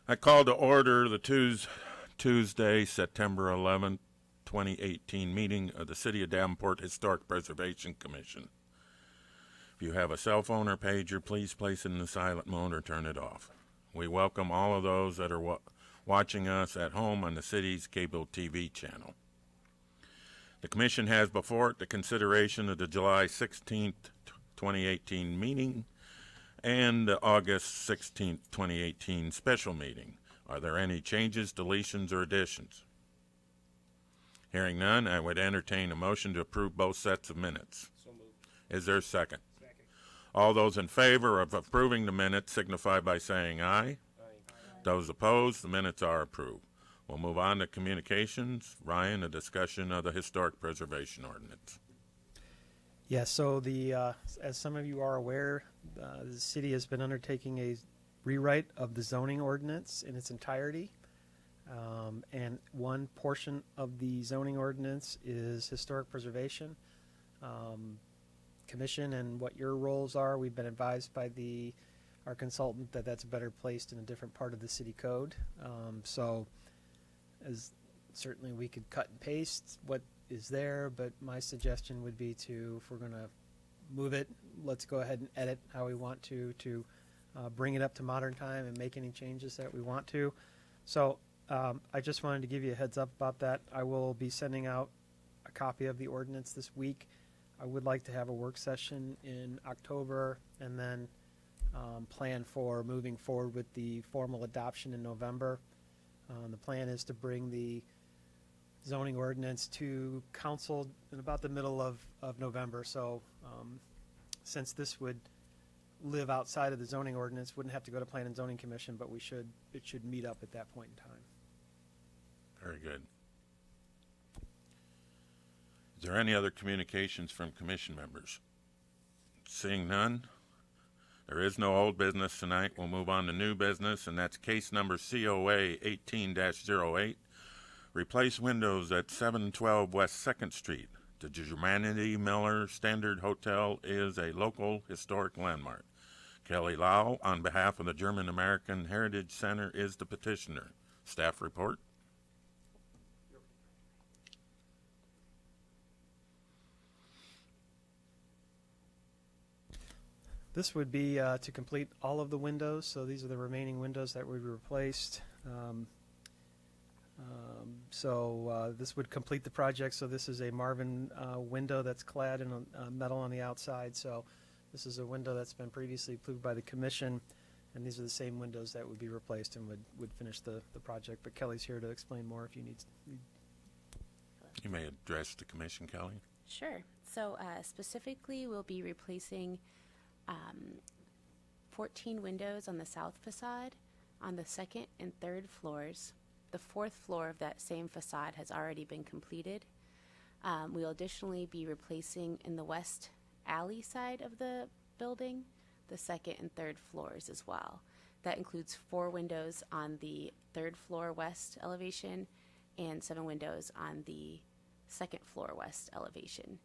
I call to order the Tuesday, September 11th, 2018 meeting of the City of Davenport Historic Preservation Commission. If you have a cell phone or pager, please place it in the silent mode or turn it off. We welcome all of those that are watching us at home on the city's cable TV channel. The Commission has before it the consideration of the July 16th, 2018 meeting and the August 16th, 2018 special meeting. Are there any changes, deletions, or additions? Hearing none, I would entertain a motion to approve both sets of minutes. So moved. Is there a second? Second. All those in favor of approving the minutes signify by saying aye. Aye. Those opposed, the minutes are approved. We'll move on to communications. Ryan, a discussion of the Historic Preservation Ordinance. Yeah, so as some of you are aware, the city has been undertaking a rewrite of the zoning ordinance in its entirety. And one portion of the zoning ordinance is historic preservation. Commission and what your roles are, we've been advised by our consultant that that's better placed in a different part of the city code. So as certainly we could cut and paste what is there, but my suggestion would be if we're going to move it, let's go ahead and edit how we want to bring it up to modern time and make any changes that we want to. So I just wanted to give you a heads up about that. I will be sending out a copy of the ordinance this week. I would like to have a work session in October and then plan for moving forward with the formal adoption in November. The plan is to bring the zoning ordinance to council in about the middle of November. So since this would live outside of the zoning ordinance, wouldn't have to go to Plan and Zoning Commission, but it should meet up at that point in time. Very good. Is there any other communications from commission members? Seeing none, there is no old business tonight. We'll move on to new business, and that's case number COA 18-08. Replace windows at 712 West 2nd Street. The Germanity Miller Standard Hotel is a local historic landmark. Kelly Lau, on behalf of the German American Heritage Center, is the petitioner. Staff report. This would be to complete all of the windows. So these are the remaining windows that would be replaced. So this would complete the project. So this is a Marvin window that's clad in metal on the outside. So this is a window that's been previously approved by the commission, and these are the same windows that would be replaced and would finish the project. But Kelly's here to explain more if you need. You may address the commission, Kelly. Sure. So specifically, we'll be replacing 14 windows on the south facade on the second and third floors. The fourth floor of that same facade has already been completed. We'll additionally be replacing in the west alley side of the building the second and third floors as well. That includes 4 windows on the third floor west elevation and 7 windows on the second floor west elevation.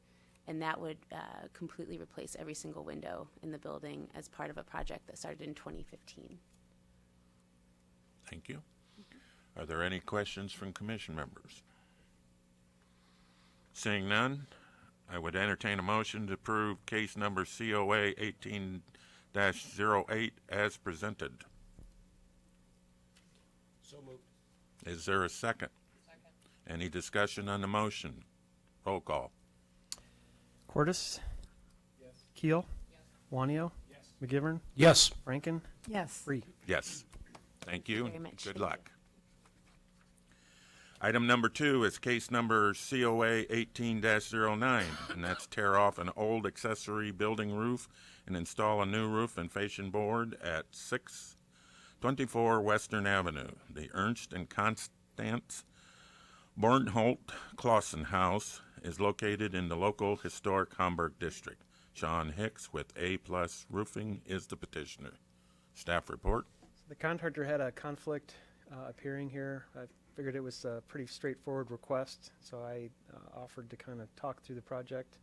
And that would completely replace every single window in the building as part of a project that started in 2015. Thank you. Are there any questions from commission members? Seeing none, I would entertain a motion to approve case number COA 18-08 as presented. So moved. Is there a second? Second. Any discussion on the motion? Roll call. Cordis? Yes. Keel? Yes. Wanio? Yes. McGivern? Yes. Rankin? Yes. Free. Yes. Thank you. Very much. Good Thank luck. Item number 2 is case number COA 18-09, and that's tear off an old accessory building roof and install a new roof and fascian board at 624 Western Avenue. The Ernst and Constance Bornholt Clausen House is located in the local historic Hamburg district. Sean Hicks with A+ Roofing is the petitioner. Staff report. The contractor had a conflict appearing here. I figured it was a pretty straightforward request, so I offered to kind of talk through the project.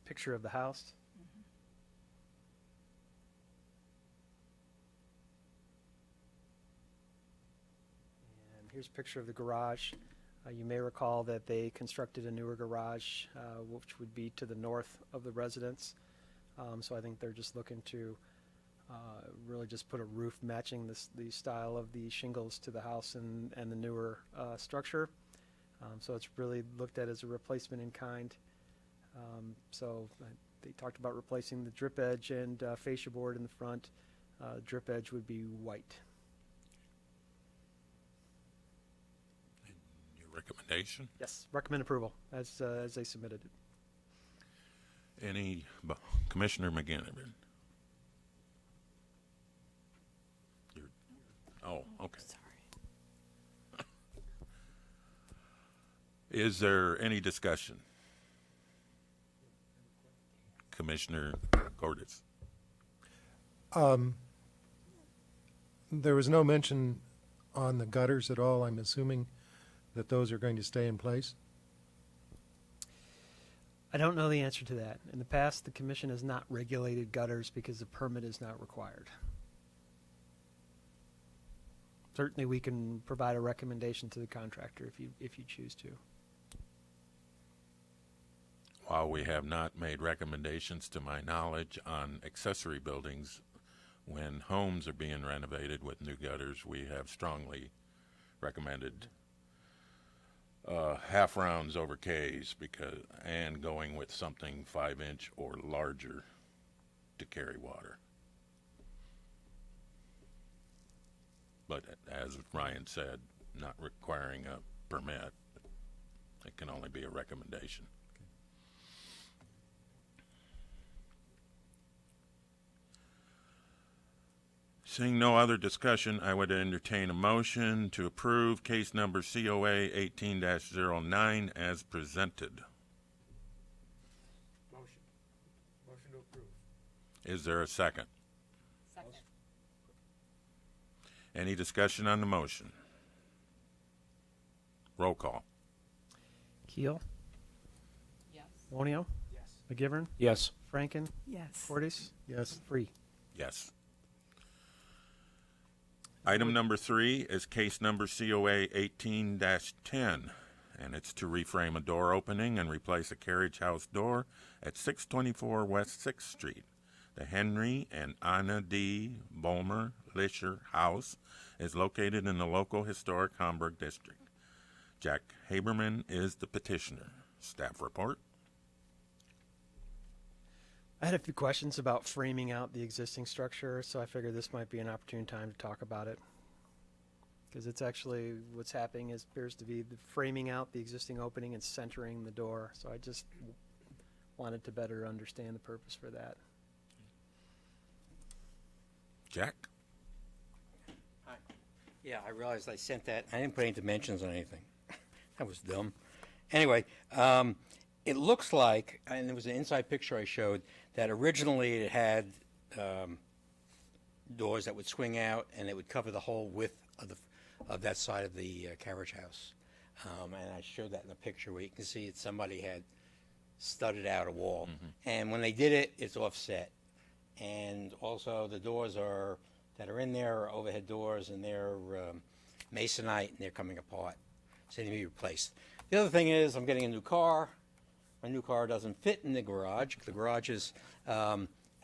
picture of the house. And here's a picture of the garage. You may recall that they constructed a newer garage, which would be to the north of the residence. So I think they're just looking to really just put a roof matching the style of the shingles to the house and the newer structure. So it's really looked at as a replacement in kind. They talked about replacing the drip edge and fascia board in the front. Drip edge would be white. Recommendation? Yes, recommend approval as they submitted it. Commissioner McGinnivan? Oh, okay. Sorry. Is there any discussion? Commissioner Cordes? There was no mention on the gutters at all. I'm assuming that those are going to stay in place? I don't know the answer to that. In the past, the commission has not regulated gutters because the permit is not required. Certainly, we can provide a recommendation to the contractor if you choose to. While we have not made recommendations, to my knowledge, on accessory buildings, when homes are being renovated with new gutters, we have strongly recommended half rounds over K's and going with something 5-inch or larger to carry water. But as Ryan said, not requiring a permit, it can only be a recommendation. Seeing no other discussion, I would entertain a motion to approve case number COA 18-09 as presented. Motion to approve. Is there a second? Second. Any discussion on the motion? Roll call. Keel, Yes. Wonio, Yes. McGivern, Yes. Franken, Yes. Fortis, Yes. Free. Yes. Item number 3 is case number COA 18-10, and it's to reframe a door opening and replace a carriage house door at 624 West 6th Street. The Henry and Anna D. Bolmer Lisher House is located in the local historic Hamburg district. Jack Haberman is the petitioner. Staff report. I had a few questions about framing out the existing structure, so I figured this might be an opportune time to talk about it. Because it's actually what's happening appears to be the framing out the existing opening and centering the door. So I just wanted to better understand the purpose for that. Jack? Yeah, I realized I sent that. I didn't put any dimensions on anything. That was dumb. Anyway, it looks like, and there was an inside picture I showed, that originally it had doors that would swing out and it would cover the whole width of that side of the carriage house. And I showed that in the picture where you can see that somebody had studded out a wall. And when they did it, it's offset. And also the doors that are in there are overhead doors, and they're masonite, and they're coming apart. So they need to be replaced. The other thing is I'm getting a new car. My new car doesn't fit in the garage. The garage is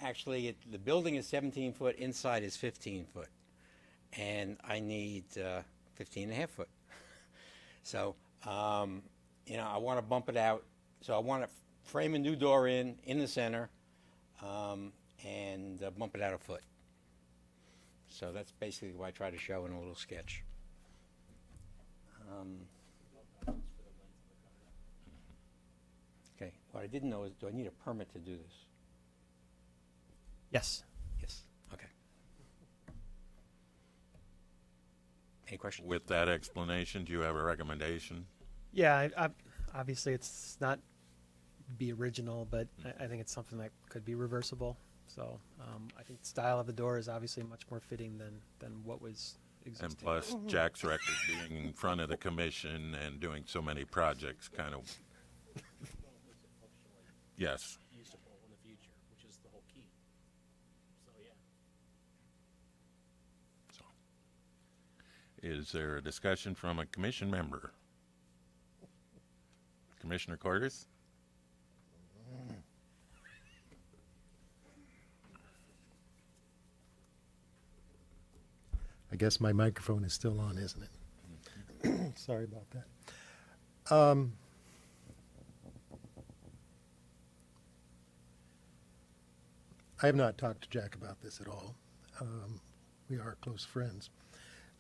actually, the building is 17 foot, inside is 15 foot. And I need 15 and a half foot. So, I want to bump it out. So I want to frame a new door in the center and bump it out a foot. So that's basically what I try to show in a little sketch. Okay, what I didn't know is, do I need a permit to do this? Yes. Yes. Okay. Any questions? With that explanation, do you have a recommendation? Yeah, obviously it's not be original, but I think it's something that could be reversible. So I think the style of the door is obviously much more fitting than what was existing. And plus, Jack's record being in front of the commission and doing so many projects kind of... Yes. usable in the future, which is the whole key. So, yeah. Is there a discussion from a commission member? Commissioner Corders? I guess my microphone is still on, isn't it? Sorry about that. I have not talked to Jack about this at all. We are close friends,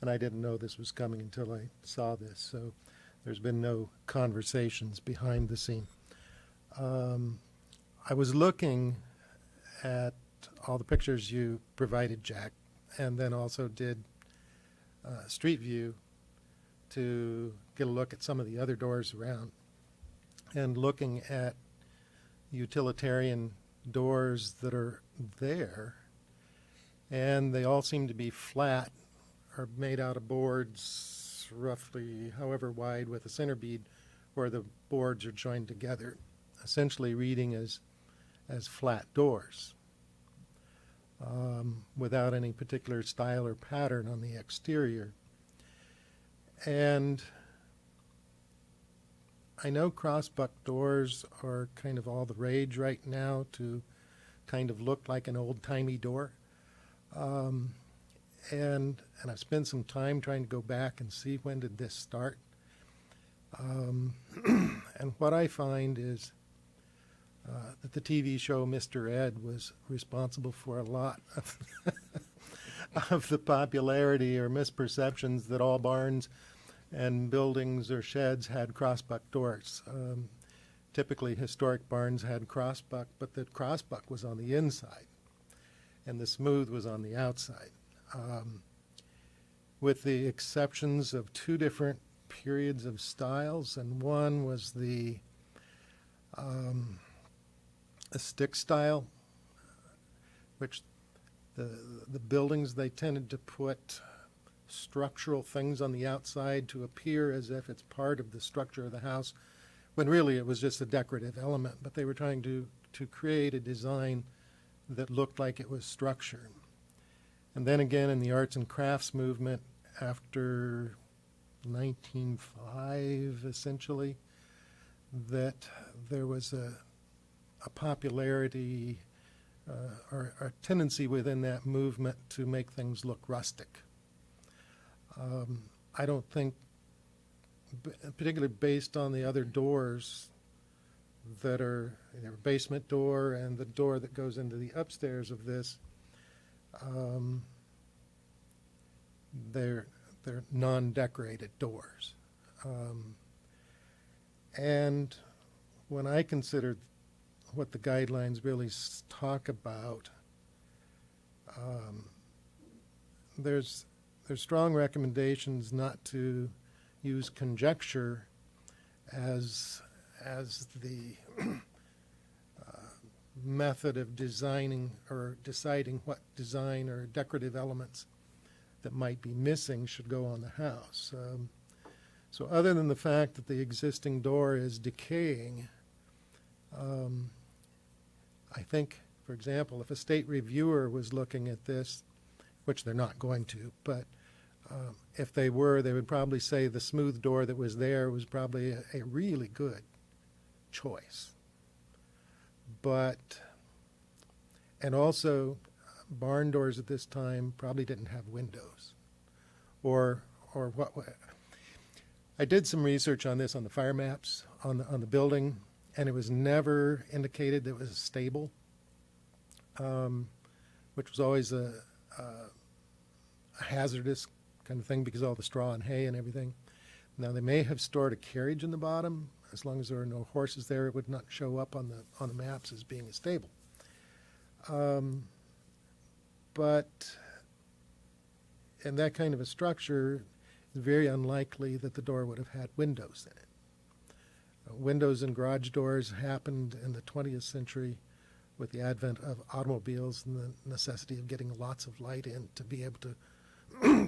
and I didn't know this was coming until I saw this, so there's been no conversations behind the scene. I was looking at all the pictures you provided, Jack, and then also did Street View to get a look at some of the other doors around, and looking at utilitarian doors that are there, and they all seem to be flat or made out of boards roughly however wide with a center bead where the boards are joined together, essentially reading as flat doors without any particular style or pattern on the exterior. And I know crossbuck doors are kind of all the rage right now to kind of look like an old-timey door. And I've spent some time trying to go back and see when did this start. And what I find is that the TV show Mr. Ed was responsible for a lot of, of the popularity or misperceptions that all barns and buildings or sheds had crossbuck doors. Typically, historic barns had crossbuck, but the crossbuck was on the inside, and the smooth was on the outside. With the exceptions of two different periods of styles, and one was the a stick style, which the buildings, they tended to put structural things on the outside to appear as if it's part of the structure of the house, when really it was just a decorative element, but they were trying to create a design that looked like it was structure. And then again in the arts and crafts movement after 1905, essentially, that there was a popularity or a tendency within that movement to make things look rustic. I don't think, particularly based on the other doors that are the basement door and the door that goes into the upstairs of this, they're non-decorated doors. And when I consider what the guidelines really talk about, there's strong recommendations not to use conjecture as the method of designing or deciding what design or decorative elements that might be missing should go on the house. So other than the fact that the existing door is decaying, I think, for example, if a state reviewer was looking at this, which they're not going to, but if they were, they would probably say the smooth door that was there was probably a really good choice. But, and also, barn doors at this time probably didn't have windows. Or what, I did some research on this on the fire maps, on the building, and it was never indicated that it was a stable, which was always a hazardous kind of thing because of all the straw and hay and everything. Now, they may have stored a carriage in the bottom. As long as there were no horses there, it would not show up on the maps as being a stable. But in that kind of a structure, it's very unlikely that the door would have had windows in it. Windows in garage doors happened in the 20th century with the advent of automobiles and the necessity of getting lots of light in to be able to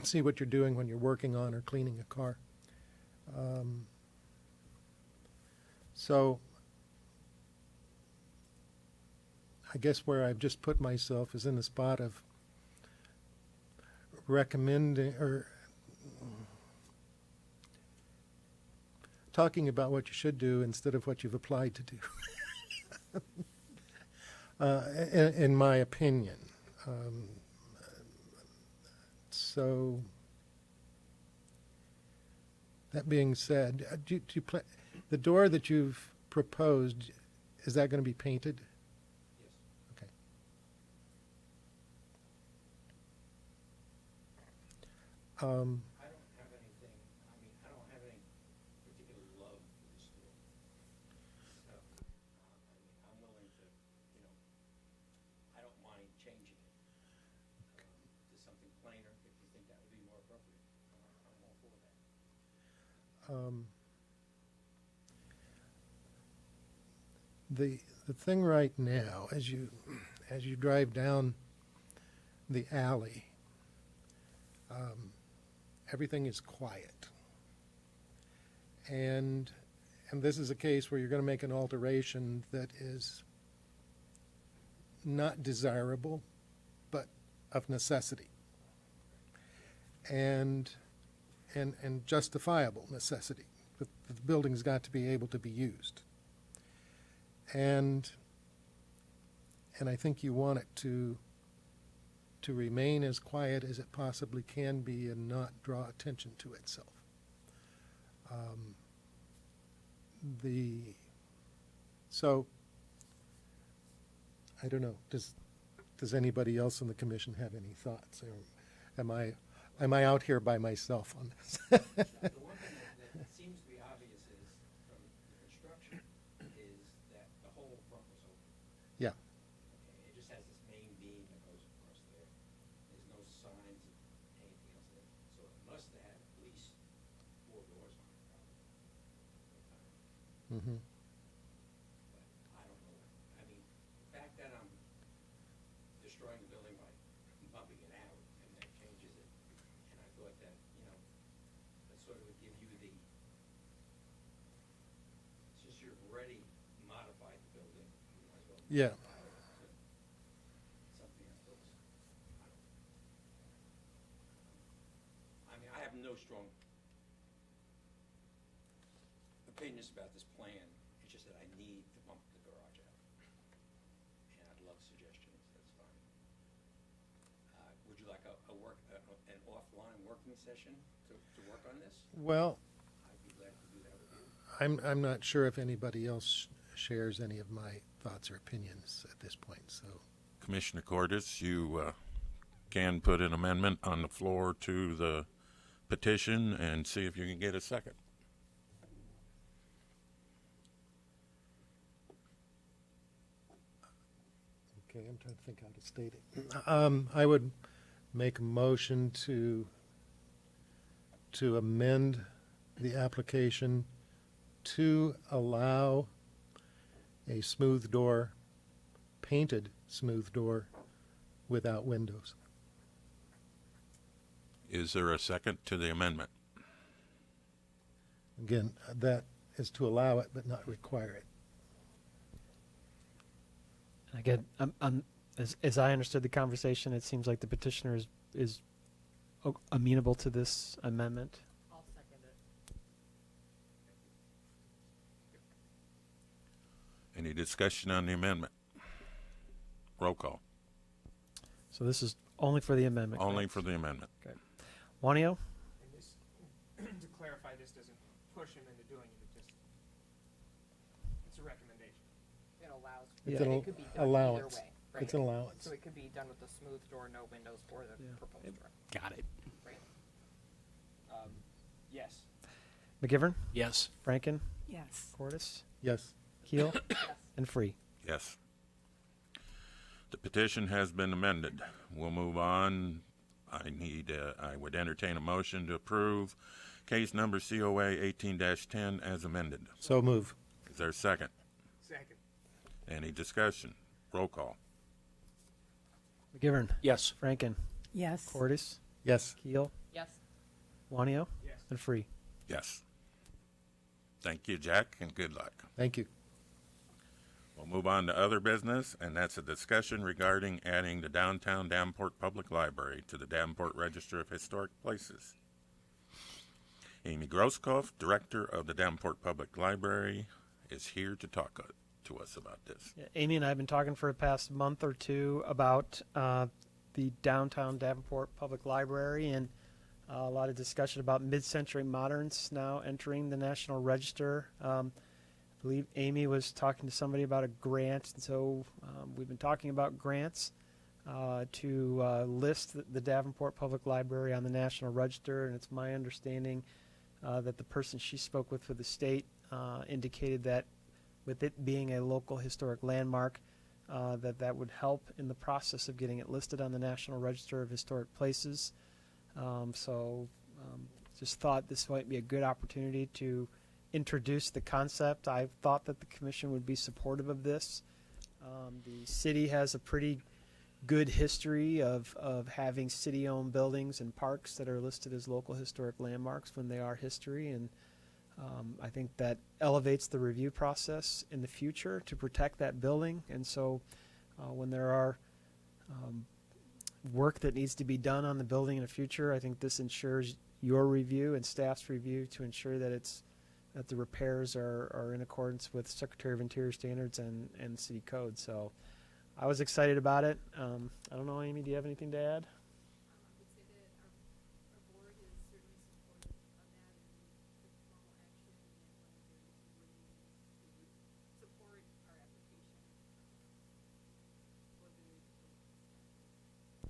see what you're doing when you're working on or cleaning a car. So I guess where I've just put myself is in the spot of recommending or talking about what you should do instead of what you've applied to do. In my opinion. So, that being said, do you the door that you've proposed, is that going to be painted? Yes. Okay. I don't have anything, I mean, I don't have any particular love for this store. So, I mean, I'm willing to, you know, I don't mind changing it to something plainer if you think that would be more appropriate. I'm all for that. The thing right now, as you drive down the alley, everything is quiet, and this is a case where you're going to make an alteration that is not desirable, but of necessity, and justifiable necessity. The building's got to be able to be used. And I think you want it to remain as quiet as it possibly can be and not draw attention to itself. So I don't know. Does anybody else in the commission have any thoughts, or am I out here by myself on this? The one thing that seems to be obvious is, from the construction, is that the whole front was open. Yeah. Okay, it just has this main beam that goes across there. There's no signs of anything else there. So it must have had at least 4 doors on it, probably. Mm-hmm. But I don't know. I mean, the fact that I'm destroying the building by bumping it out, and that changes it, and I thought that, you know, that sort of would give you the, since you've already modified the building, you might as well Yeah. modify it to something that looks, I mean, I have no strong opinions about this plan. It's just that I need to bump the garage out. And I'd love suggestions, that's fine. Would you like an offline working session to work on this? Well, I'd be glad to do that with you. I'm not sure if anybody else shares any of my thoughts or opinions at this point. So, Commissioner Cordis, you can put an amendment on the floor to the petition and see if you can get a second. okay, I'm trying to think how to state it. I would make a motion to amend the application to allow a smooth door, painted smooth door, without windows. Is there a second to the amendment? Again, that is to allow it but not require it. Again, as I understood the conversation, it seems like the petitioner is amenable to this amendment. I'll second it. Any discussion on the amendment? Roll call. So this is only for the amendment. Only correct? for the amendment. Juanio? And this, to clarify, this doesn't push him into doing it, it's a recommendation. It allows, It's Yeah. an it could be done either allowance. way. Right. It's an allowance. So it could be done with the smooth door, no windows, or the Yeah. proposed door. Got it. Right. Yes. McGivern? Yes. Franken? Yes. Cordis? Yes. Keel? Yes. And Free? Yes. The petition has been amended. We'll move on. I would entertain a motion to approve case number COA 18-10 as amended. So move. Is there a second? Second. Any discussion? Roll call. McGivern? Yes. Franken? Yes. Cordis? Yes. Keel? Yes. Juanio? Yes. And Free? Yes. Thank you, Jack, and good luck. Thank you. We'll move on to other business, and that's a discussion regarding adding the downtown Davenport Public Library to the Davenport Register of Historic Places. Amy Grosskopf, Director of the Davenport Public Library, is here to talk to us about this. Yeah, Amy and I have been talking for the past month or two about the downtown Davenport Public Library, and a lot of discussion about mid-century moderns now entering the National Register. I believe Amy was talking to somebody about a grant, and so we've been talking about grants to list the Davenport Public Library on the National Register, and it's my understanding that the person she spoke with for the state indicated that with it being a local historic landmark, that would help in the process of getting it listed on the National Register of Historic Places. Just thought this might be a good opportunity to introduce the concept. I thought that the commission would be supportive of this. The city has a pretty good history of having city-owned buildings and parks that are listed as local historic landmarks when they are history, and I think that elevates the review process in the future to protect that building. And so when there are work that needs to be done on the building in the future, I think this ensures your review and staff's review to ensure that that the repairs are in accordance with Secretary of Interior standards and city code. So I was excited about it. I don't know, Amy, do you have anything to add? I would say that our board is certainly supportive of that and took formal action and wanted to support our application for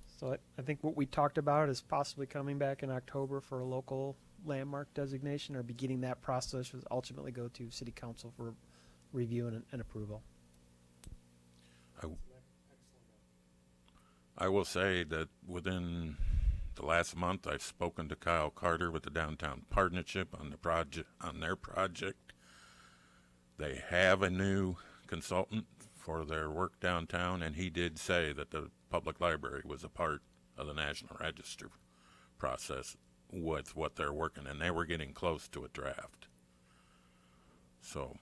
the. So I think what we talked about is possibly coming back in October for a local landmark designation or beginning that process, which will ultimately go to City Council for review and approval. I will say that within the last month, I've spoken to Kyle Carter with the Downtown Partnership on their project. They have a new consultant for their work downtown, and he did say that the public library was a part of the National Register process with what they're working, and they were getting close to a draft. So,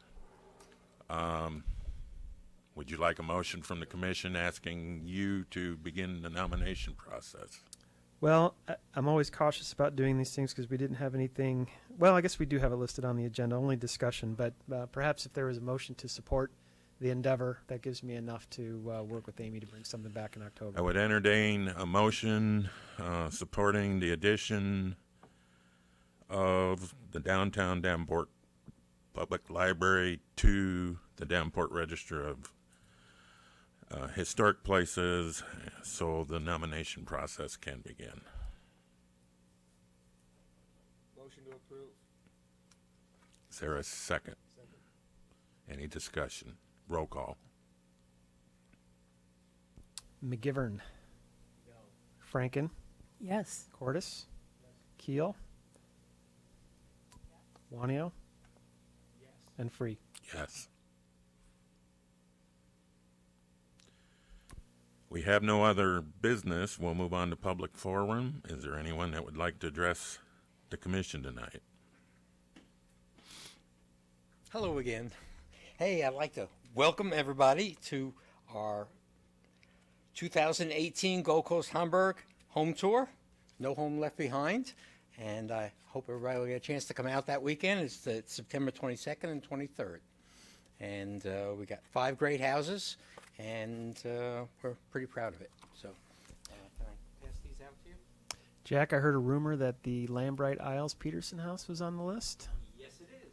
would you like a motion from the commission asking you to begin the nomination process? Well, I'm always cautious about doing these things because we didn't have anything. Well, I guess we do have it listed on the agenda, only discussion. But perhaps if there was a motion to support the endeavor, that gives me enough to work with Amy to bring something back in October. I would entertain a motion supporting the addition of the downtown Davenport Public Library to the Davenport Register of Historic Places, so the nomination process can begin. Motion to approve. Is there a second? Any discussion? Roll call. McGivern. No. Franken. Yes. Cordis. Keel. Wanio. Yes. And Free. Yes. We have no other business. We'll move on to public forum. Is there anyone that would like to address the commission tonight? Hello again. Hey, I'd like to welcome everybody to our 2018 Gold Coast Hamburg home tour. No home left behind. And I hope everybody will get a chance to come out that weekend. It's September 22nd and 23rd. And we got 5 great houses, and we're pretty proud of it. So can I pass these out to you? Jack, I heard a rumor that the Lambright Isles Peterson house was on the list. Yes, it is.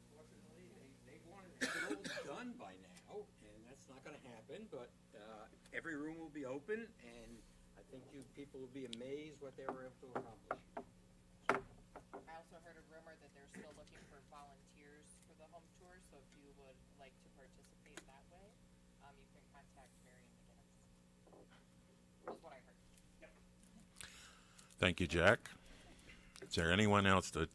Unfortunately, they wanted to have it all done by now, and that's not going to happen. But every room will be open, and I think you people will be amazed what they were able to accomplish. I also heard a rumor that they're still looking for volunteers for the home tour, so if you would like to participate that way, you can contact Marion McGinnis. Was what I heard. Yep. Thank you, Jack. Is there anyone else that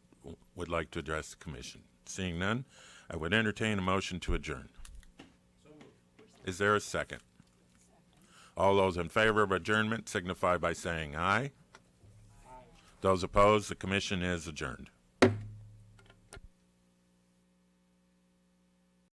would like to address the commission? Seeing none, I would entertain a motion to adjourn. So moved. Is there a second? All those in favor of adjournment signify by saying aye. Those opposed, the commission is adjourned.